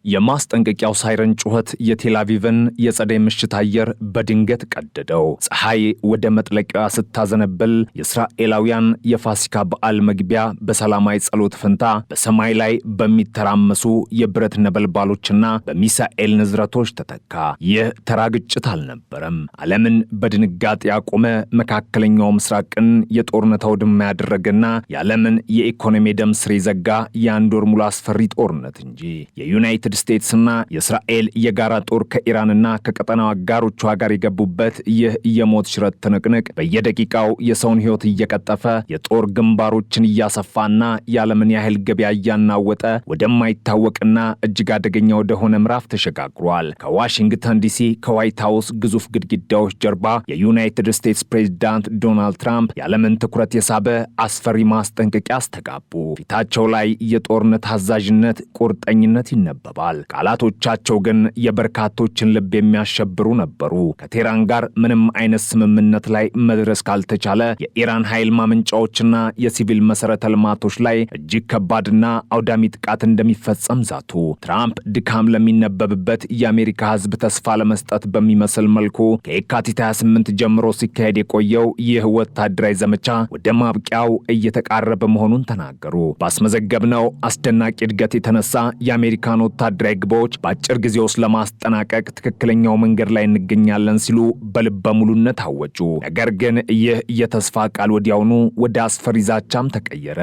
የማስጠንቀቂያው ሳይረን ጩኸት የቴልአቪቭን የጸደይ ምሽት አየር በድንገት ቀደደው። ፀሐይ ወደ መጥለቂያ ስታዘነብል የእስራኤላውያን የፋሲካ በዓል መግቢያ በሰላማዊ ጸሎት ፈንታ በሰማይ ላይ በሚተራመሱ የብረት ነበልባሎችና በሚሳኤል ንዝረቶች ተተካ። ይህ ተራ ግጭት አልነበረም። ዓለምን በድንጋጤ ያቆመ፣ መካከለኛው ምስራቅን የጦርነት አውድማ ያደረገና የዓለምን የኢኮኖሚ ደም ስር የዘጋ የአንድ ወር ሙሉ አስፈሪ ጦርነት እንጂ። የዩናይትድ ስቴትስና የእስራኤል የጋራ ጦር ከኢራንና ከቀጠናው አጋሮቿ ጋር የገቡበት ይህ የሞት ሽረት ትንቅንቅ በየደቂቃው የሰውን ሕይወት እየቀጠፈ የጦር ግንባሮችን እያሰፋና የዓለምን ያህል ገበያ እያናወጠ ወደማይታወቅና እጅግ አደገኛ ወደሆነ ምዕራፍ ተሸጋግሯል። ከዋሽንግተን ዲሲ ከዋይት ሃውስ ግዙፍ ግድግዳዎች ጀርባ የዩናይትድ ስቴትስ ፕሬዝዳንት ዶናልድ ትራምፕ የዓለምን ትኩረት የሳበ አስፈሪ ማስጠንቀቂያ አስተጋቡ። ፊታቸው ላይ የጦርነት አዛዥነት፣ ቁርጠኝነት ይነበባል። ቃላቶቻቸው ግን የበርካቶችን ልብ የሚያሸብሩ ነበሩ። ከቴህራን ጋር ምንም አይነት ስምምነት ላይ መድረስ ካልተቻለ የኢራን ኃይል ማመንጫዎችና የሲቪል መሰረተ ልማቶች ላይ እጅግ ከባድና አውዳሚ ጥቃት እንደሚፈጸም ዛቱ። ትራምፕ ድካም ለሚነበብበት የአሜሪካ ሕዝብ ተስፋ ለመስጠት በሚመስል መልኩ ከየካቲት 28 ጀምሮ ሲካሄድ የቆየው ይህ ወታደራዊ ዘመቻ ወደ ማብቂያው እየተቃረበ መሆኑን ተናገሩ። ባስመዘገብነው አስደናቂ እድገት የተነሳ የአሜሪካን ወታደራዊ ግቦች በአጭር ጊዜ ውስጥ ለማስጠናቀቅ ትክክለኛው መንገድ ላይ እንገኛለን ሲሉ በልበ ሙሉነት አወጁ። ነገር ግን ይህ የተስፋ ቃል ወዲያውኑ ወደ አስፈሪ ዛቻም ተቀየረ።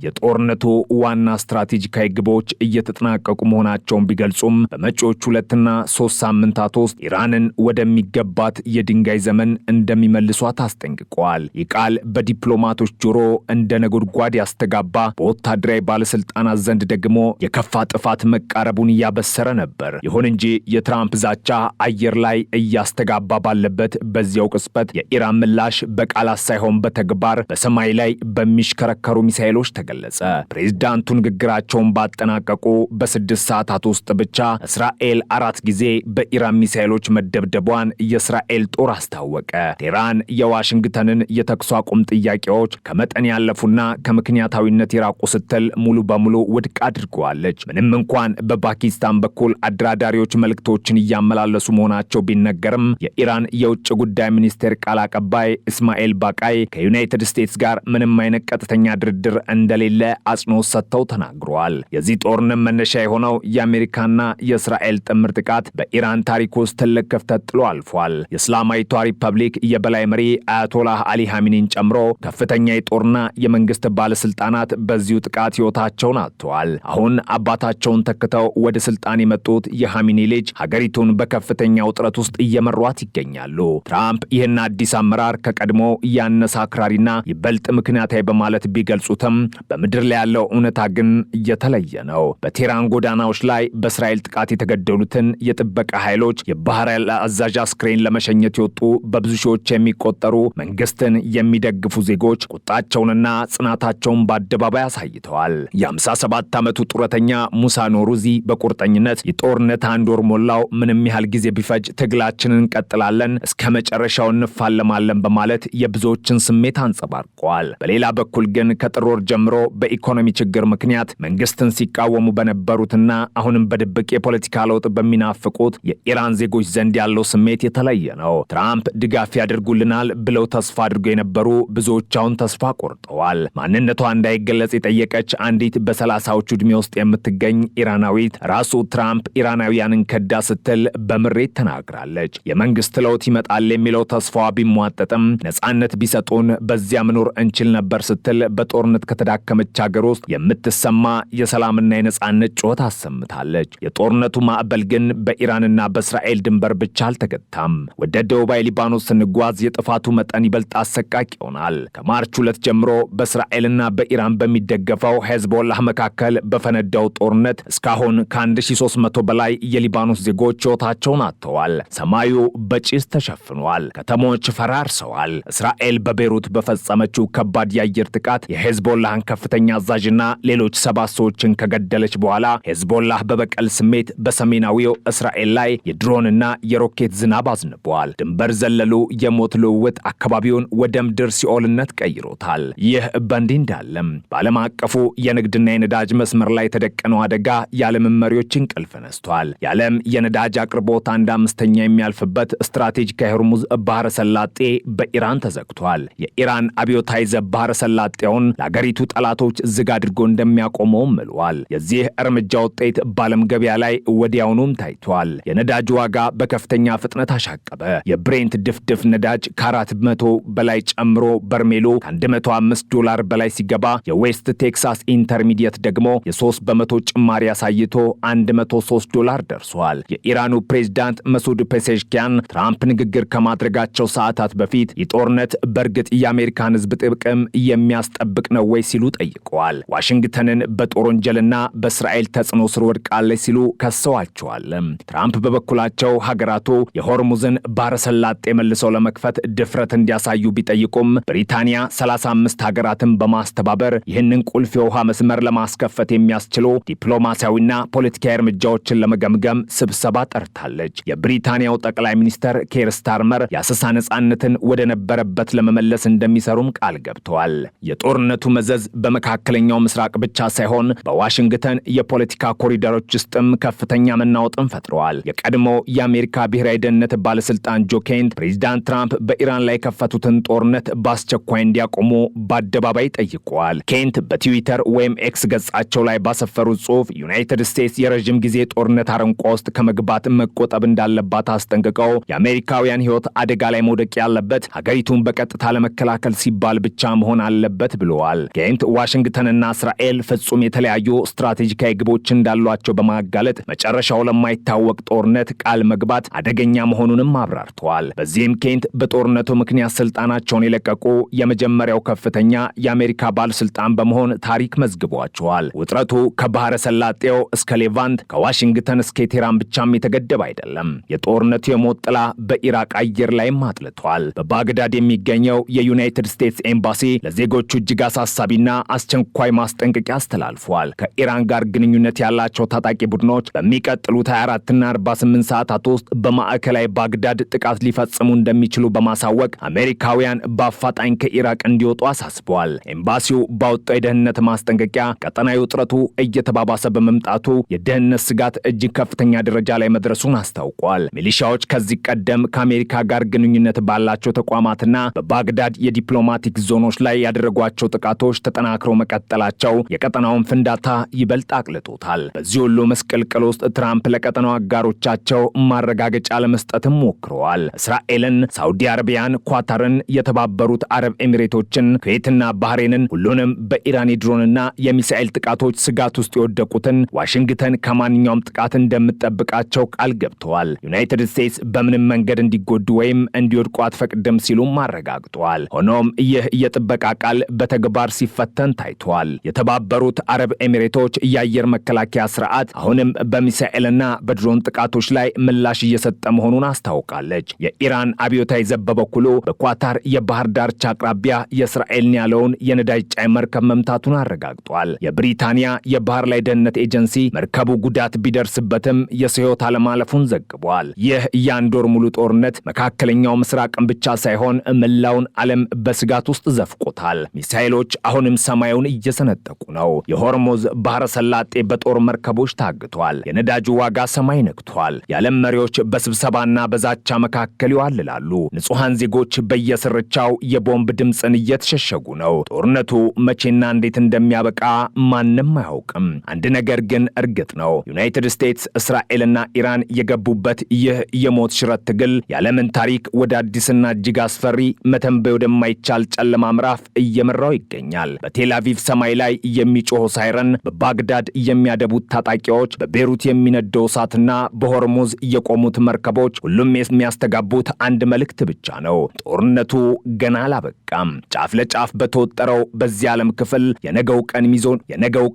የጦርነቱ ዋና ስትራቴጂካዊ ግቦች እየተጠናቀቁ መሆናቸውን ቢገልጹም በመጪዎቹ 2 እና 3 ሳምንታት ውስጥ ኢራንን ወደሚገባት የድንጋይ ዘመን እንደሚመልሷት አስጠንቅቀዋል። ይህ ቃል በዲፕሎማቶች ጆሮ እንደ ነጎድጓድ ያስተጋባ፣ በወታደራዊ ባለስልጣናት ዘንድ ደግሞ የከፋ ጥፋት መቃረቡን እያበሰረ ነበር። ይሁን እንጂ የትራምፕ ዛቻ አየር ላይ እያስተጋባ ባለበት በዚያው ቅጽበት የኢራን ምላሽ በቃላት ሳይሆን በተግባር በሰማይ ላይ በሚሽከረከሩ ሚሳኤሎች ተገለጸ። ፕሬዝዳንቱ ንግግራቸውን ባጠናቀቁ በ6 ሰዓታት ውስጥ ብቻ እስራኤል 4 ጊዜ በኢራን ሚሳኤሎች መደብደቧን የእስራኤል ጦር አስታወቀ። ቴህራን የዋሽንግተንን የተኩስ አቁም ጥያቄዎች ከመጠን ያለፉና ከምክንያታዊነት የራቁ ስትል ሙሉ በሙሉ ውድቅ አድርገዋለች። ምንም እንኳን በፓኪስታን በኩል አደራዳሪዎች መልእክቶችን እያመላለሱ መሆናቸው ቢነገርም የኢራን የውጭ ጉዳይ ሚኒስቴር ቃል አቀባይ እስማኤል ባቃይ ከዩናይትድ ስቴትስ ጋር ምንም አይነት ቀጥተኛ ድርድር እንደሌለ አጽንኦት ሰጥተው ተናግረዋል። የዚህ ጦርነት መነሻ የሆነው የአሜሪካና የእስራኤል ጥምር ጥቃት በኢራን ታሪክ ውስጥ ትልቅ ክፍተት ጥሎ አልፏል። የእስላማዊቷ ሪፐብሊክ የበላይ መሪ አያቶላህ አሊ ሐሚኒን ጨምሮ ከፍተኛ የጦርና የመንግስት ባለስልጣናት በዚሁ ጥቃት ሕይወታቸውን አጥተዋል። አሁን አባታቸውን ተክተው ወደ ስልጣን የመጡት የሐሚኒ ልጅ ሀገሪቱን በከፍተኛ ውጥረት ውስጥ እየመሯት ይገኛሉ። ትራምፕ ይህን አዲስ አመራር ከቀድሞ ያነሰ አክራሪና ይበልጥ ምክንያታዊ በማለት ቢገልጹትም በምድር ላይ ያለው እውነታ ግን እየተለየ ነው። በቴህራን ጎዳናዎች ላይ በእስራኤል ጥቃት የተገደሉትን የጥበቃ ኃይሎች የባህር ኃይል አዛዥ አስክሬን ለመሸኘት የወጡ በብዙ ሺዎች የሚቆጠሩ መንግስትን የሚደግፉ ዜጎች ቁጣቸውንና ጽናታቸውን በአደባባይ አሳይተዋል። የ57 ዓመቱ ጡረተኛ ሙሳ ኖሩዚ በቁርጠኝነት የጦርነት 1 ወር ሞላው፣ ምንም ያህል ጊዜ ቢፈጅ ትግላችንን እንቀጥላለን፣ እስከ መጨረሻው እንፋለማለን በማለት የብዙዎችን ስሜት አንጸባርቀዋል። በሌላ በኩል ግን ከጥር ወር ጀምሮ በኢኮኖሚ ችግር ምክንያት መንግስትን ሲቃወሙ በነበሩትና አሁንም በድብቅ የፖለቲካ ለውጥ በሚናፍቁት የኢራን ዜጎች ዘንድ ያለው ስሜት የተለየ ነው። ትራምፕ ድጋፍ ያደርጉልናል ብለው ተስፋ አድርገው የነበሩ ብዙዎች አሁን ተስፋ ቆርጠዋል። ማንነቷ እንዳይገለጽ የጠየቀች አንዲት በ30ዎቹ ዕድሜ ውስጥ የምትገኝ ኢራናዊት ራሱ ትራምፕ ኢራናውያንን ከዳ ስትል በምሬት ተናግራለች። የመንግስት ለውጥ ይመጣል የሚለው ተስፋዋ ቢሟጠጥም ነጻነት ቢሰጡን በዚያ መኖር እንችል ነበር ስትል በጦርነት ከተዳከመች ሀገር ውስጥ የምትሰማ የሰላምና የነጻነት ጩኸት አሰምታለች። የጦርነቱ ማዕበል ግን በኢራንና በእስራኤል ድንበር ብቻ አልተገታም። ወደ ደቡባዊ ሊባኖስ ስንጓዝ የጥፋቱ መጠን ይበልጥ አሰቃቂ ይሆናል። ከማርች 2 ጀምሮ በእስራኤልና በኢራን በሚደገፈው ሄዝቦላህ መካከል በፈነዳው ጦርነት እስካሁን ከ1300 በላይ የሊባኖስ ዜጎች ሕይወታቸውን አጥተዋል። ሰማዩ በጭስ ተሸፍኗል። ከተሞች ፈራርሰዋል። እስራኤል በቤሩት በፈጸመችው ከባድ የአየር ጥቃት የሄዝቦላህን ከፍተኛ አዛዥና ሌሎች 7 ሰዎችን ከገደለች በኋላ ሄዝቦላህ በበቀል ስሜት በሰሜናዊው እስራኤል ላይ የድሮንና የሮኬት ዝናብ አዝንበዋል። ድንበር ዘለሉ የሞት ልውውጥ አካባቢውን ወደ ምድር ሲኦልነት ቀይሮታል። ይህ በእንዲህ እንዳለም በዓለም አቀፉ የንግድና የነዳጅ መስመር ላይ የተደቀነው አደጋ የዓለምን መሪዎች እንቅልፍ ነስቷል። የዓለም የነዳጅ አቅርቦት 1/5 የሚያልፍበት ስትራቴጂካዊ ሆርሙዝ ባህረ ሰላጤ በኢራን ተዘግቷል። የኢራን አብዮታዊ ዘብ ባህረ ሰላጤውን ለአገሪቱ ጠላቶች ዝግ አድርጎ እንደሚያቆመውም ምሏል። የዚህ እርምጃ ውጤት በዓለም ገበያ ላይ ወዲያውኑም ታይቷል። የነዳጅ ዋጋ በከፍተኛ ፍጥነት አሻቀበ። የብሬንት ድፍድፍ ነዳጅ ከ400 በላይ ጨምሮ በርሜሉ $105 በላይ ሲገባ የዌስት ቴክሳስ ኢንተርሚዲየት ደግሞ የ3 በመቶ ጭማሪ አሳይቶ $103 ደርሷል። የኢራኑ ፕሬዝዳንት መሱድ ፔሴሽኪያን ትራምፕ ንግግር ከማድረጋቸው ሰዓታት በፊት የጦርነት በእርግጥ የአሜሪካን ሕዝብ ጥቅም የሚያስጠብቅ ነው ወይ ሲሉ ጠይቀዋል። ዋሽንግተንን በጦር ወንጀልና በእስራኤል ተጽዕኖ ስር ወድቃለች ሲሉ ከሰዋቸዋል። ትራምፕ በበኩላቸው ሀገራቱ የሆርሙዝን ባህረ ሰላጤ መልሰው ለመክፈት ድፍረት እንዲያሳዩ ቢጠይቁም ብሪታንያ 35 ሀገራትን በማስተባበር ይህንን ቁልፍ የውሃ መስመር ለማስከፈት የሚያስችሉ ዲፕሎማሲያዊና ፖለቲካዊ እርምጃዎችን ለመገምገም ስብሰባ ጠርታለች። የብሪታንያው ጠቅላይ ሚኒስተር ኬር ስታርመር የአሰሳ ነጻነትን ወደ ነበረበት ለመመለስ እንደሚሰሩም ቃል ገብተዋል። የጦርነቱ መዘዝ በመካከለኛው ምስራቅ ብቻ ሳይሆን በዋሽንግተን የፖለቲካ ኮሪደሮች ውስጥም ከፍተኛ መናወጥን ፈጥረዋል። የቀድሞ የአሜሪካ ብሔራዊ ደህንነት ባለስልጣን ጆ ኬንት ፕሬዚዳንት ትራምፕ በኢራን ላይ የከፈቱትን ጦርነት በአስቸኳይ እንዲያቆሙ በአደባባይ ጠይቀዋል። ኬንት በትዊተር ወይም ኤክስ ገጻቸው ላይ ባሰፈሩት ጽሑፍ ዩናይትድ ስቴትስ የረዥም ጊዜ ጦርነት አረንቋ ውስጥ ከመግባት መቆጠብ እንዳለባት አስጠንቅቀው የአሜሪካውያን ሕይወት አደጋ ላይ መውደቅ ያለበት ሀገሪቱን በቀጥታ ለመከላከል ሲባል ብቻ መሆን አለበት ብለዋል። ኬንት ዋሽንግተንና እስራኤል ፍጹም የተለያዩ ስትራቴጂካዊ ግቦች እንዳሏቸው በማጋለጥ መጨረሻው ለማይታወቅ ጦርነት ቃል መግባት አደገኛ መሆኑንም አብራርተዋል። በዚህም ኬንት በጦርነቱ ምክንያት ስልጣናቸውን የለቀቁ የመጀመሪያው ከፍተኛ የአሜሪካ ባለስልጣን በመሆን ታሪክ መዝግቧቸዋል። ውጥረቱ ከባህረ ሰላጤው እስከ ሌቫንት ከዋሽንግተን እስከ ቴህራን ብቻም የተገደበ አይደለም። የጦርነቱ የሞት ጥላ በኢራቅ አየር ላይም አጥልቷል። በባግዳድ የሚገኘው የዩናይትድ ስቴትስ ኤምባሲ ለዜጎቹ እጅግ አሳሳቢና አስቸኳይ ማስጠንቀቂያ አስተላልፏል። ከኢራን ጋር ግንኙነት ያላቸው ታጣቂ ቡድኖች በሚቀጥሉት 24ና 48 ሰዓታት ውስጥ በማዕከላዊ ባግዳድ ጥቃት ሊፈጽሙ እንደሚችሉ በማሳወቅ አሜሪካውያን በአፋጣኝ ከኢራቅ እንዲወጡ አሳስበዋል። ኤምባሲው ባወጣው የደህንነት ማስጠንቀቂያ ቀጠናዊ ውጥረቱ እየተባባሰ በመምጣቱ የደህንነት ስጋት እጅግ ከፍተኛ ደረጃ ላይ መድረሱን አስታውቋል። ሚሊሻዎች ከዚህ ቀደም ከአሜሪካ ጋር ግንኙነት ባላቸው ተቋማትና በባግዳድ የዲፕሎማቲክ ዞኖች ላይ ያደረጓቸው ጥቃቶች ተጠናክረው መቀጠላቸው የቀጠናውን ፍንዳታ ይበልጥ አቅልጦታል። በዚህ ሁሉ መስቀልቅል ውስጥ ትራምፕ ለቀጠናው አጋሮቻቸው ማረጋገጫ ለመስጠትም ሞክረዋል። እስራኤልን፣ ሳውዲ አረቢያን፣ ኳታርን፣ የተባበሩት አረብ ኤሚሬቶችን፣ ኩዌትና ባህሬንን ሁሉንም በኢራን የድሮንና የሚሳኤል ጥቃቶች ስጋት ውስጥ የወደቁትን ዋሽንግተን ከማንኛውም ጥቃት እንደምትጠብቃቸው ቃል ገብተዋል። ዩናይትድ ስቴትስ በምንም መንገድ እንዲጎዱ ወይም እንዲወድቁ አትፈቅድም ሲሉም አረጋግጠዋል። ሆኖም ይህ የጥበቃ ቃል በተግባር ሲፈተን ታይቷል። የተባበሩት አረብ ኤሚሬቶች የአየር መከላከያ ስርዓት አሁንም በሚሳኤልና በድሮን ጥቃቶች ላይ ምላሽ እየሰጠ መሆኑን አስታውቃለች። የኢራን አብዮታዊ ዘብ በበኩሉ በኳታር የባህር ዳርቻ አቅራቢያ የእስራኤልን ያለውን የነዳጅ ጫኝ መርከብ መምታቱን አረጋግጧል። የብሪታንያ የባህር ላይ ደህንነት ኤጀንሲ መርከቡ ጉዳት ቢደርስበትም የሰው ሕይወት አለማለፉን ዘግቧል። ይህ የአንድ ወር ሙሉ ጦርነት መካከለኛው ምስራቅን ብቻ ሳይሆን መላውን ዓለም በስጋት ውስጥ ዘፍቆታል። ሚሳኤሎች አሁንም ሰማዩን እየሰነጠቁ ነው። የሆርሙዝ ባህረ ሰላጤ በጦር መርከቦች ታግቷል። የነዳጁ ዋጋ ሰማይ ነክቷል። የዓለም መሪዎች በስብሰባና በዛቻ መካከል ይዋልላሉ። ንጹሐን ዜጎች በየስርቻው የቦምብ ድምፅን እየተሸሸጉ ነው። ጦርነቱ መቼና እንዴት እንደሚያበቃ ማንም አያውቅም። አንድ ነገር ግን እርግጥ ነው። ዩናይትድ ስቴትስ፣ እስራኤልና ኢራን የገቡበት ይህ የሞት ሽረት ትግል የዓለምን ታሪክ ወደ አዲስና እጅግ አስፈሪ መተንበይ ወደማይቻል ጨለማ ምዕራፍ እየመራው ይገኛል። በቴል አቪቭ ሰማይ ላይ የሚጮኸው ሳይረን፣ በባግዳድ የሚያደቡት ታጣቂዎች፣ በቤሩት የሚነደው እሳትና በሆርሙዝ የቆሙት መርከቦች ሁሉም የሚያስተጋቡት አንድ መልእክት ብቻ ነው። ጦርነቱ ገና አላበቃም። ጫፍ ለጫፍ በተወጠረው በዚህ ዓለም ክፍል የነገው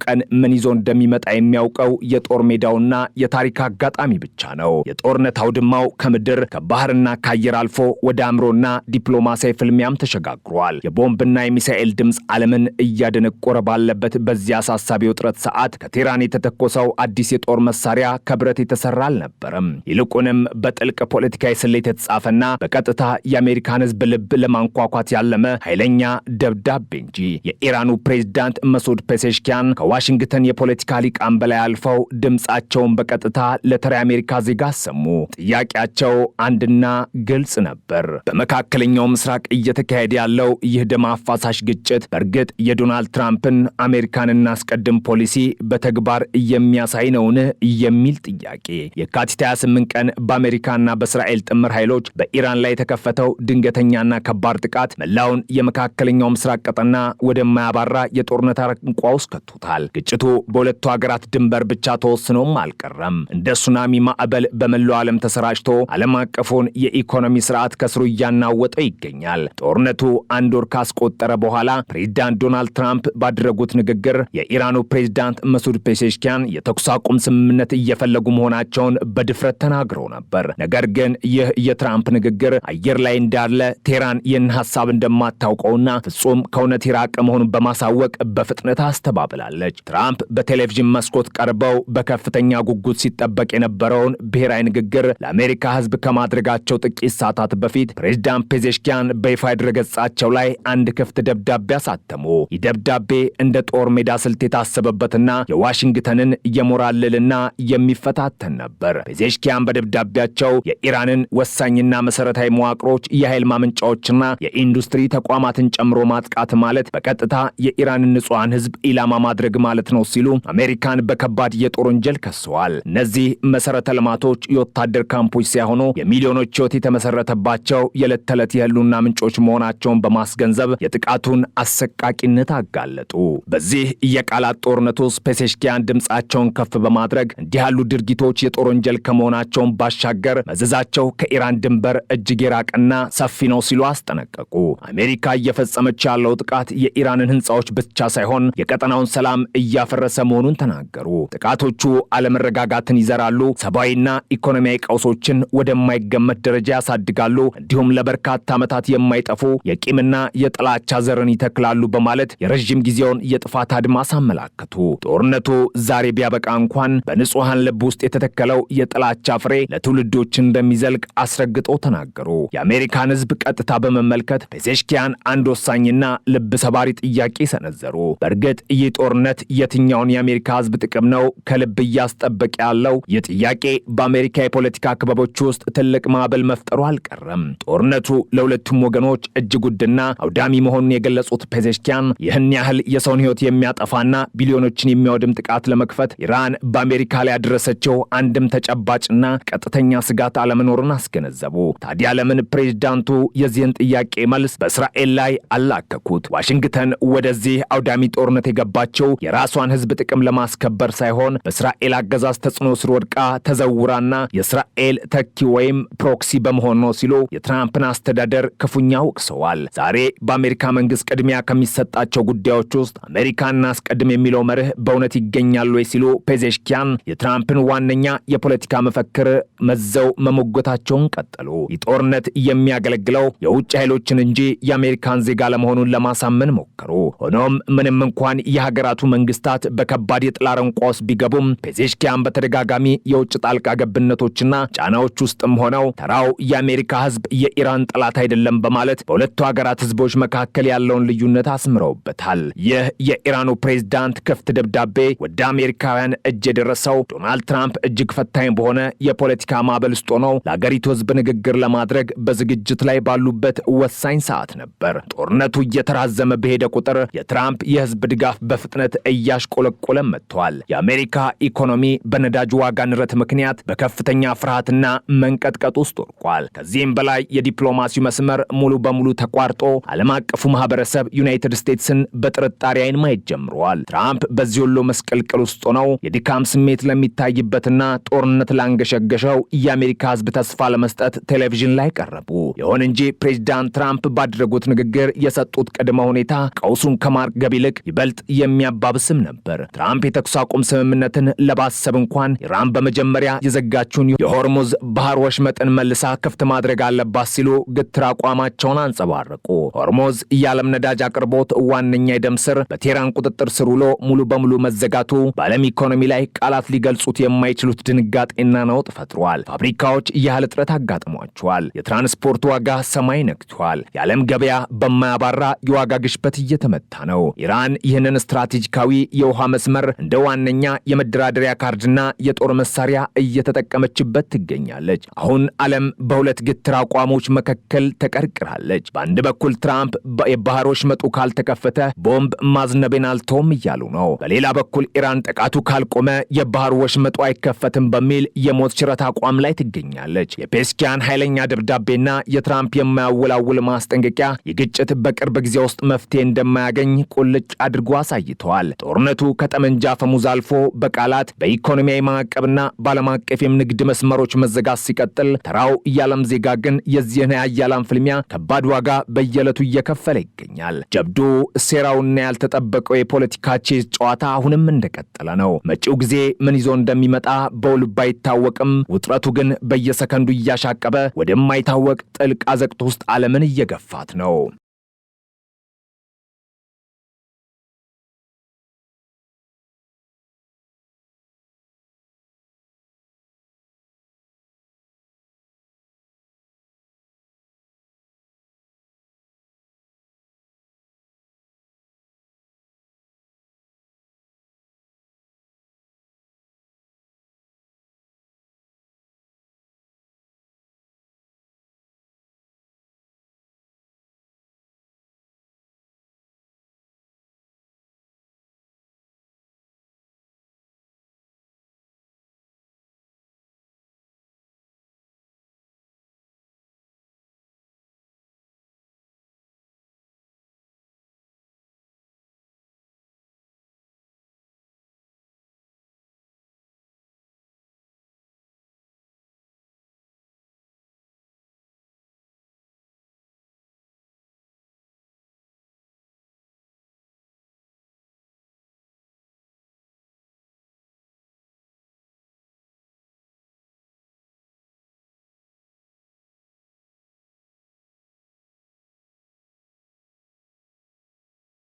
ቀን ምን ይዞ እንደሚመጣ የሚያውቀው የጦር ሜዳውና የታሪክ አጋጣሚ ብቻ ነው። የጦርነት አውድማው ከምድር ከባህርና ከአየር አልፎ ወደ አእምሮና ዲፕሎማሲያዊ ፍልሚያም ተሸጋግሯል። የቦምብና የሚሳኤል ድምፅ ዓለምን እያደነቆረ ባለበት በዚህ አሳሳቢ ውጥረት ሰዓት ከቴህራን የተተኮሰው አዲስ የጦር መሳሪያ ከብረት የተሰራ አልነበረም። ይልቁንም በጥልቅ ፖለቲካዊ ስሌት የተጻፈና በቀጥታ የአሜሪካን ሕዝብ ልብ ለማንኳኳት ያለመ ኃይለኛ ደብዳቤ እንጂ። የኢራኑ ፕሬዝዳንት መሱድ ፔሴሽኪያን ከዋሽንግተን የፖለቲካ ሊቃን በላይ አልፈው ድምፃቸውን በቀጥታ ለተራ አሜሪካ ዜጋ አሰሙ። ጥያቄያቸው አንድና ግልጽ ነበር። በመካከለኛው ምስራቅ እየተካሄደ ያለው ይህ ደም አፋሳሽ ግጭት በእርግጥ የዶናልድ ትራምፕን አሜሪካን እናስቀድም ፖሊሲ በተግባር የሚያሳይ ነውን የሚል ጥያቄ። የካቲት 28 ቀን በአሜሪካና በእስራኤል ጥምር ኃይሎች በኢራን ላይ የተከፈተው ድንገተኛና ከባድ ጥቃት መላውን የመካከለኛው ምስራቅ ቀጠና ወደማያባራ የጦርነት አረንቋ ውስጥ ከቶታል። ግጭቱ በሁለቱ ሀገራት ድንበር ብቻ ተወስኖም አልቀረም። እንደ ሱናሚ ማዕበል በመላው ዓለም ተሰራጭቶ ዓለም አቀፉን የኢኮኖሚ ስርዓት ከስሩ እያናወጠ ይገኛል። ጦርነቱ አንድ ወር ካስቆጠረ በኋላ ፕሬዝዳንት ዶናልድ ትራምፕ ባደረጉት ንግግር የኢራኑ ፕሬዝዳንት መሱድ ፔዜሽኪያን የተኩስ አቁም ስምምነት እየፈለጉ መሆናቸውን በድፍረት ተናግረው ነበር። ነገር ግን ይህ የትራምፕ ንግግር አየር ላይ እንዳለ ቴህራን ይህን ሐሳብ እንደማታውቀውና ፍጹም ከእውነት የራቀ መሆኑን በማሳወቅ በፍጥነት አስተባብላለች። ትራምፕ በቴሌቪዥን መስኮት ቀርበው በከፍተኛ ጉጉት ሲጠበቅ የነበረውን ብሔራዊ ንግግር ለአሜሪካ ሕዝብ ከማድረጋቸው ጥቂት ሰዓታት በፊት ፕሬዝዳንት ፔዜሽኪያን በይፋ ድረገጻቸው ላይ አንድ ክፍት ደብዳቤ አሳተሙ። ይህ ደብዳቤ እንደ ጦር ሜዳ ስልት የታሰበበትና የዋሽንግተንን የሞራል ልዕልና የሚፈታተን ነበር። ፔዜሽኪያን በደብዳቤያቸው የኢራንን ወሳኝና መሰረታዊ መዋቅሮች፣ የኃይል ማመንጫዎችና የኢንዱስትሪ ተቋማትን ጨምሮ ማጥቃት ማለት በቀጥታ የኢራንን ንጹሐን ህዝብ ኢላማ ማድረግ ማለት ነው ሲሉ አሜሪካን በከባድ የጦር ወንጀል ከሰዋል። እነዚህ መሰረተ ልማቶች የወታደር ካምፖች ሳይሆኑ የሚሊዮኖች ህይወት የተመሰረተባቸው የዕለት ተዕለት የህልውና ምንጮች መሆናቸውን በማስገንዘብ የጥቃቱን አሰቃቂነት አጋለጡ። በዚህ የቃላት ጦርነት ውስጥ ፔዜሽኪያን ድምፃቸውን ከፍ በማድረግ እንዲህ ያሉ ድርጊቶች የጦር ወንጀል ከመሆናቸውን ባሻገር መዘዛቸው ከኢራን ድንበር እጅግ የራቀና ሰፊ ነው ሲሉ አስጠነቀቁ። አሜሪካ እየፈጸመች ያለው ጥቃት የኢራንን ህንፃዎች ብቻ ሳይሆን የቀጠናውን ሰላም እያፈረሰ መሆኑን ተናገሩ። ጥቃቶቹ አለመረጋጋትን ይዘራሉ፣ ሰብአዊና ኢኮኖሚያዊ ቀውሶችን ወደማይገመት ደረጃ ያሳድጋሉ፣ እንዲሁም ለበርካታ ዓመታት የማይጠፉ የቂምና የጥላቻ ዘርን ይተክላሉ በማለት የረዥም ጊዜውን የጥፋት አድማስ አመላከቱ። ጦርነቱ ዛሬ ቢያበቃ እንኳን በንጹሐን ልብ ውስጥ የተተከለው የጥላቻ ፍሬ ለትውልዶች እንደሚዘልቅ አስረግጠው ተናገሩ። የአሜሪካን ህዝብ ቀጥታ በመመልከት ፔዜሽኪያን አንድ ወሳኝና ልብ ሰባሪ ጥያቄ ሰነዘሩ። በእርግጥ ይህ ጦርነት የትኛውን የአሜሪካ ህዝብ ጥቅም ነው ከልብ እያስጠበቀ ያለው? ይህ ጥያቄ በአሜሪካ የፖለቲካ ክበቦች ውስጥ ትልቅ ማዕበል መፍጠሩ አልቀረም። ጦርነቱ ለሁለቱም ወገኖች እጅግ ውድና አውዳሚ መሆኑን የገለጹት ፔዜሽኪያን ይህን ያህል የሰውን ህይወት የሚያጠፋና ቢሊዮኖችን የሚያወድም ጥቃት ለመክፈት ኢራን በአሜሪካ ላይ ያደረሰችው አንድም ተጨባጭና ቀጥተኛ ስጋት አለመኖርን አስገነዘቡ። ታዲያ ለምን ፕሬዝዳንቱ የዚህን ጥያቄ መልስ በእስራኤል ላይ አላከኩት? ዋሽንግተን ወደዚህ አውዳሚ ጦርነት የገባቸው የራሷን ህዝብ ጥቅም ለማስከበር ሳይሆን በእስራኤል አገዛዝ ተጽዕኖ ስር ወድቃ ተዘውራና የእስራኤል ተኪ ወይም ፕሮክሲ በመሆን ነው ሲሉ የትራምፕን አስተዳደር ክፉኛ ወቅሰዋል። ዛሬ በአሜሪካ መንግስት ቅድሚያ ከሚሰጣቸው ጉዳዮች ውስጥ አሜሪካን እናስቀድም የሚለው መርህ በእውነት ይገኛል ወይ ሲሉ ፔዜሽኪያን የትራምፕን ዋነኛ የፖለቲካ መፈክር መዘው መሞገታቸውን ቀጠሉ። ይህ ጦርነት የሚያገለግለው የውጭ ኃይሎችን እንጂ የአሜሪካን ዜጋ ለመሆኑን ለማሳመን ሞከሩ። ሆኖም ምንም እንኳን የሀገራቱ መንግስታት በከባድ የጥላ አረንቋ ውስጥ ቢገቡም ፔዜሽኪያን በተደጋጋሚ የውጭ ጣልቃ ገብነቶችና ጫናዎች ውስጥም ሆነው ተራው የአሜሪካ ህዝብ የኢራን ጠላት አይደለም በማለት በሁለቱ ሀገራት ህዝቦች መካከል ያለውን ልዩነት አስምረውበታል። ይህ የኢራኑ ፕሬዝዳንት ክፍት ደብዳቤ ወደ አሜሪካውያን እጅ የደረሰው ዶናልድ ትራምፕ እጅግ ፈታኝ በሆነ የፖለቲካ ማዕበል ውስጥ ሆነው ለአገሪቱ ህዝብ ንግግር ለማድረግ በዝግጅት ላይ ባሉበት ወሳኝ ሰዓት ነበር። ጦርነቱ እየተራዘመ በሄደ ቁጥር የትራምፕ የህዝብ ድጋፍ በፍጥነት እያሽቆለቆለ መጥቷል። የአሜሪካ ኢኮኖሚ በነዳጅ ዋጋ ንረት ምክንያት በከፍተኛ ፍርሃትና መንቀጥቀጥ ውስጥ ወድቋል። ከዚህም በላይ የዲፕሎማሲው መስመር ሙሉ በሙሉ ተቋርጦ ዓለም አቀፉ ማህበረሰብ ዩናይትድ ስቴትስን በጥርጣሬ አይን ማየት ጀምረዋል። ትራምፕ በዚህ ሁሉ መስቀልቅል ውስጥ ሆነው የድካም ስሜት ለሚታይበትና ጦርነት ላንገሸገሸው የአሜሪካ ህዝብ ተስፋ ለመስጠት ቴሌቪዥን ላይ ቀረቡ። ይሁን እንጂ ፕሬዝዳንት ትራምፕ ባደረጉት ንግግር የሰጡት ቅድመ ሁኔታ ቀውሱን ከማርገብ ይልቅ ይበልጥ የሚያባብስም ነበር። ትራምፕ የተኩስ አቁም ስምምነትን ለማሰብ እንኳን ኢራን በመጀመሪያ የዘጋችውን የሆርሙዝ ባህር ወሽመጥን መልሳ ክፍት ማድረግ አለባት ሲሉ ግትር አቋማቸውን አንጸባረቁ። ሆርሙዝ የዓለም ነዳጅ አቅርቦት ዋነኛ የደም ስር በቴህራን ቁጥጥር ስር ውሎ ሙሉ በሙሉ መዘጋቱ በዓለም ኢኮኖሚ ላይ ቃላት ሊገልጹት የማይችሉት ድንጋጤና ነውጥ ፈጥሯል። ፋብሪካዎች የኃይል እጥረት አጋጥሟቸዋል። የትራንስፖርት የምርት ዋጋ ሰማይ ነክቷል። የዓለም ገበያ በማያባራ የዋጋ ግሽበት እየተመታ ነው። ኢራን ይህንን ስትራቴጂካዊ የውሃ መስመር እንደ ዋነኛ የመደራደሪያ ካርድና የጦር መሳሪያ እየተጠቀመችበት ትገኛለች። አሁን ዓለም በሁለት ግትር አቋሞች መካከል ተቀርቅራለች። በአንድ በኩል ትራምፕ የባህር ወሽመጡ ካልተከፈተ ቦምብ ማዝነቤን አልተውም እያሉ ነው። በሌላ በኩል ኢራን ጥቃቱ ካልቆመ የባህር ወሽመጡ አይከፈትም በሚል የሞት ሽረት አቋም ላይ ትገኛለች። የፔስኪያን ኃይለኛ ደብዳቤና የትራምፕ የማያወላውል ማስጠንቀቂያ የግጭት በቅርብ ጊዜ ውስጥ መፍትሄ እንደማያገኝ ቁልጭ አድርጎ አሳይተዋል። ጦርነቱ ከጠመንጃ ፈሙዝ አልፎ በቃላት በኢኮኖሚያዊ ማዕቀብና በዓለም አቀፍ የንግድ መስመሮች መዘጋት ሲቀጥል፣ ተራው የዓለም ዜጋ ግን የዚህን የኃያላን ፍልሚያ ከባድ ዋጋ በየዕለቱ እየከፈለ ይገኛል። ጀብዱ፣ ሴራውና ያልተጠበቀው የፖለቲካ ቼዝ ጨዋታ አሁንም እንደቀጠለ ነው። መጪው ጊዜ ምን ይዞ እንደሚመጣ በውል ባይታወቅም ውጥረቱ ግን በየሰከንዱ እያሻቀበ ወደማይታወቅ ጥልቅ አዘቅት ውስጥ ዓለምን እየገፋት ነው።